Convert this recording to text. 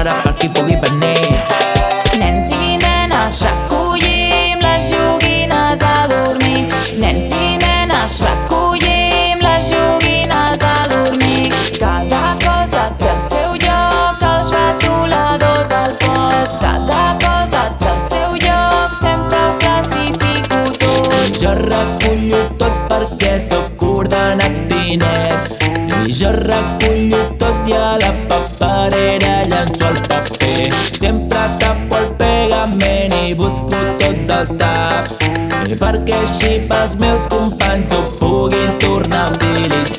hora perquè pugui venir. Nens i nenes, recollim les joguines a dormir. Nens i nenes, recollim les joguines a dormir. Cada cosa té el seu lloc, els retoladors al pot. Cada cosa té el seu lloc, sempre ho classifico tot. Jo recullo tot perquè sóc ordenat i net. I jo recullo tot i a la paperera llenço el paper. Sempre tapo el pegament i busco tots els taps, perquè així pels meus companys ho puguin tornar a utilitzar.